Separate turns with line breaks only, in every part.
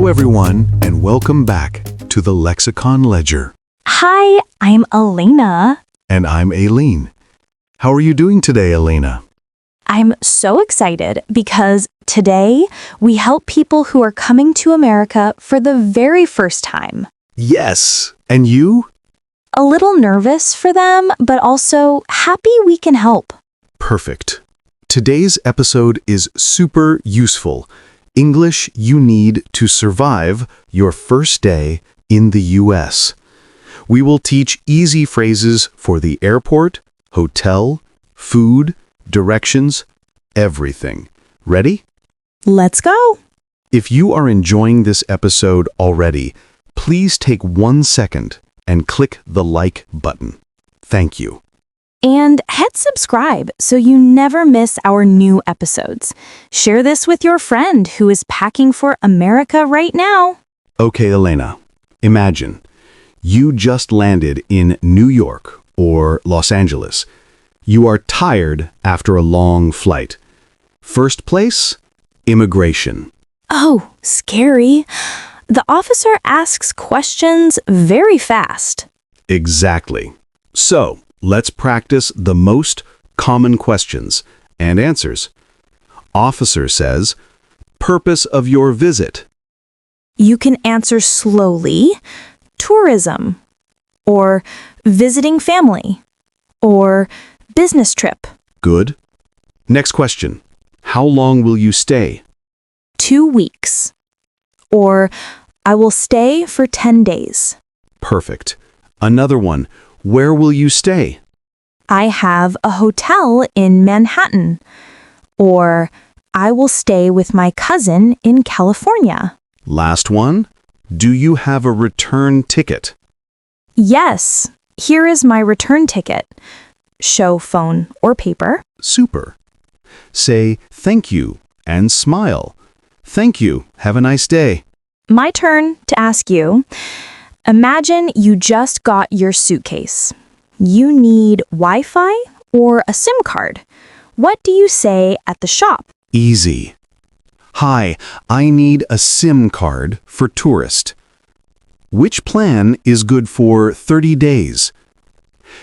everyone, and welcome back to the Lexicon Ledger.
Hi, I'm Aleena.
And I'm Aileen. How are you doing today, Aleena?
I'm so excited because today we help people who are coming to America for the very first time.
Yes. And you?
A little nervous for them, but also happy we can help.
Perfect. Today's episode is super useful. English you need to survive your first day in the U.S. We will teach easy phrases for the airport, hotel, food, directions, everything. Ready?
Let's go.
If you are enjoying this episode already, please take 1 second and click the like button. Thank you.
And hit subscribe so you never miss our new episodes. Share this with your friend who is packing for America right now.
Okay, Aleena, imagine you just landed in New York or Los Angeles. You are tired after a long flight. First place, immigration.
Oh, scary. The officer asks questions very fast.
Exactly. So, let's practice the most common questions and answers. Officer says, purpose of your visit.
You can answer slowly, tourism, or visiting family, or business trip.
Good. Next question. How long will you stay?
2 weeks. Or I will stay for 10 days.
Perfect. Another one. Where will you stay?
I have a hotel in Manhattan. Or I will stay with my cousin in California.
Last one. Do you have a return ticket?
Yes, here is my return ticket. Show phone or paper.
Super. Say thank you and smile. Thank you. Have a nice day.
My turn to ask you. Imagine you just got your suitcase. You need Wi-Fi or a SIM card. What do you say at the shop?
Easy. Hi, I need a SIM card for tourist. Which plan is good for 30 days?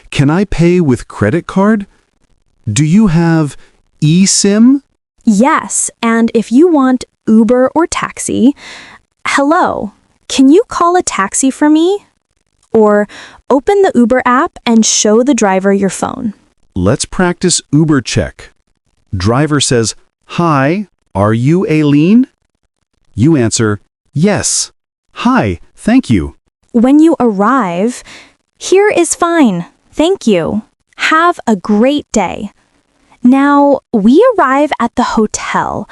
Can I pay with credit card? Do you have eSIM?
Yes, and if you want Uber or taxi, hello, can you call a taxi for me? Or open the Uber app and show the driver your phone.
Let's practice Uber check. Driver says, hi, are you Aileen? You answer, yes. Hi, thank you.
When you arrive, here is fine. Thank you. Have a great day. Now, we arrive at the hotel.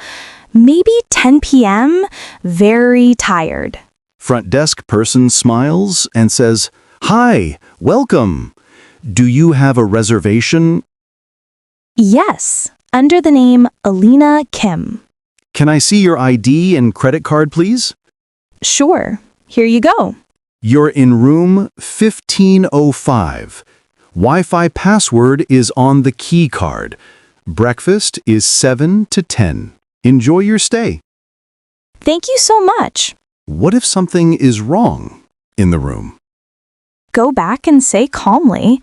Maybe 10 p.m., very tired.
Front desk person smiles and says, hi, welcome. Do you have a reservation?
Yes, under the name Aleena Kim.
Can I see your ID and credit card, please?
Sure, here you go.
You're in room 1505. Wi-Fi password is on the key card. Breakfast is 7 to 10. Enjoy your stay.
Thank you so much.
What if something is wrong in the room?
Go back and say calmly,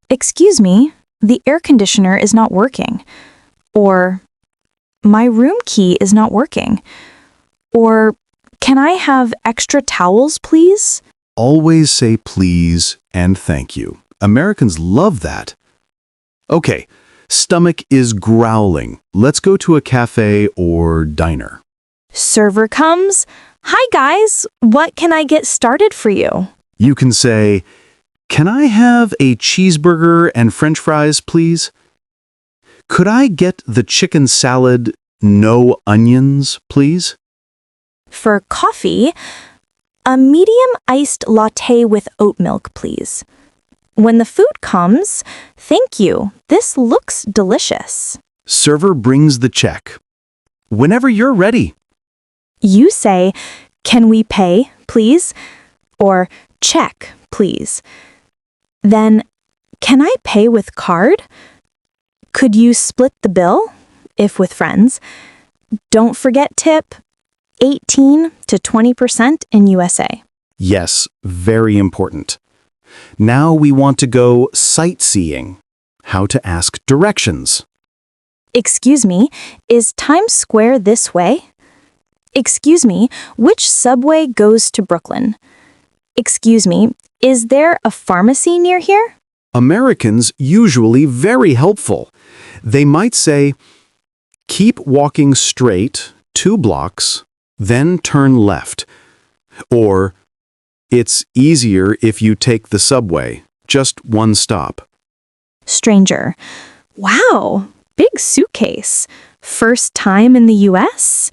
excuse me, the air conditioner is not working. Or, my room key is not working. Or, can I have extra towels, please?
Always say please and thank you. Americans love that. Okay, stomach is growling. Let's go to a cafe or diner.
Server comes. Hi guys, what can I get started for you?
You can say, can I have a cheeseburger and french fries, please? Could I get the chicken salad, no onions, please?
For coffee, a medium iced latte with oat milk, please. When the food comes, thank you. This looks delicious.
Server brings the check. Whenever you're ready.
You say, can we pay, please? Or check, please. Then, can I pay with card? Could you split the bill, if with friends? Don't forget tip. 18 to 20% in USA.
Yes, very important. Now we want to go sightseeing. How to ask directions.
Excuse me, is Times Square this way? Excuse me, which subway goes to Brooklyn? Excuse me, is there a pharmacy near here?
Americans usually very helpful. They might say, keep walking straight 2 blocks, then turn left. Or, it's easier if you take the subway, just 1 stop.
Stranger. Wow, big suitcase. First time in the US?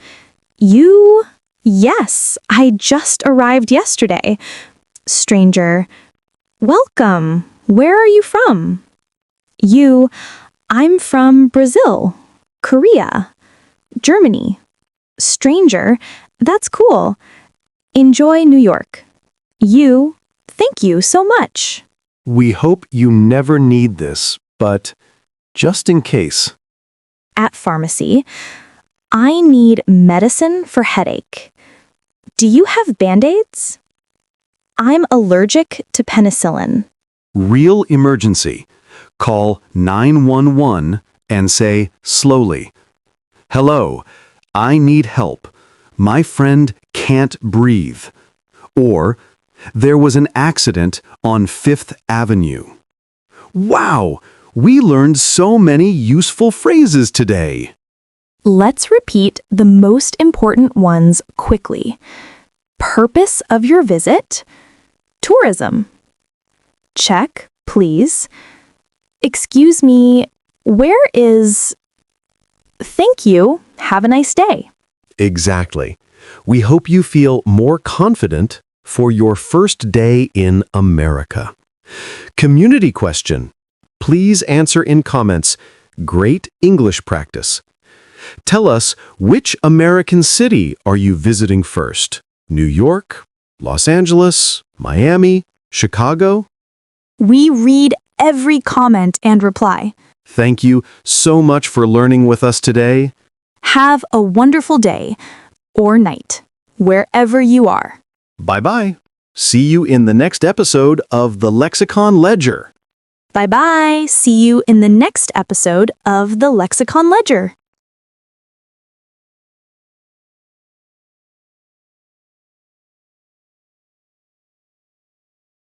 You? Yes, I just arrived yesterday. Stranger. Welcome. Where are you from? You. I'm from Brazil, Korea, Germany. Stranger. That's cool. Enjoy New York. You. Thank you so much.
We hope you never need this, but just in case.
At pharmacy. I need medicine for headache. Do you have Band-Aids? I'm allergic to penicillin.
Real emergency. Call 911 and say slowly, "Hello, I need help. My friend can't breathe." Or, "There was an accident on 5th Avenue." Wow! We learned so many useful phrases today.
Let's repeat the most important ones quickly. Purpose of your visit. Tourism. Check, please. Excuse me, where is... Thank you. Have a nice day.
Exactly. We hope you feel more confident for your first day in America. Community question. Please answer in comments. Great English practice. Tell us, which American city are you visiting first? New York, Los Angeles, Miami, Chicago?
We read every comment and reply.
Thank you so much for learning with us today.
Have a wonderful day or night, wherever you are.
Bye-bye. See you in the next episode of the Lexicon Ledger.
Bye-bye. See you in the next episode of the Lexicon Ledger.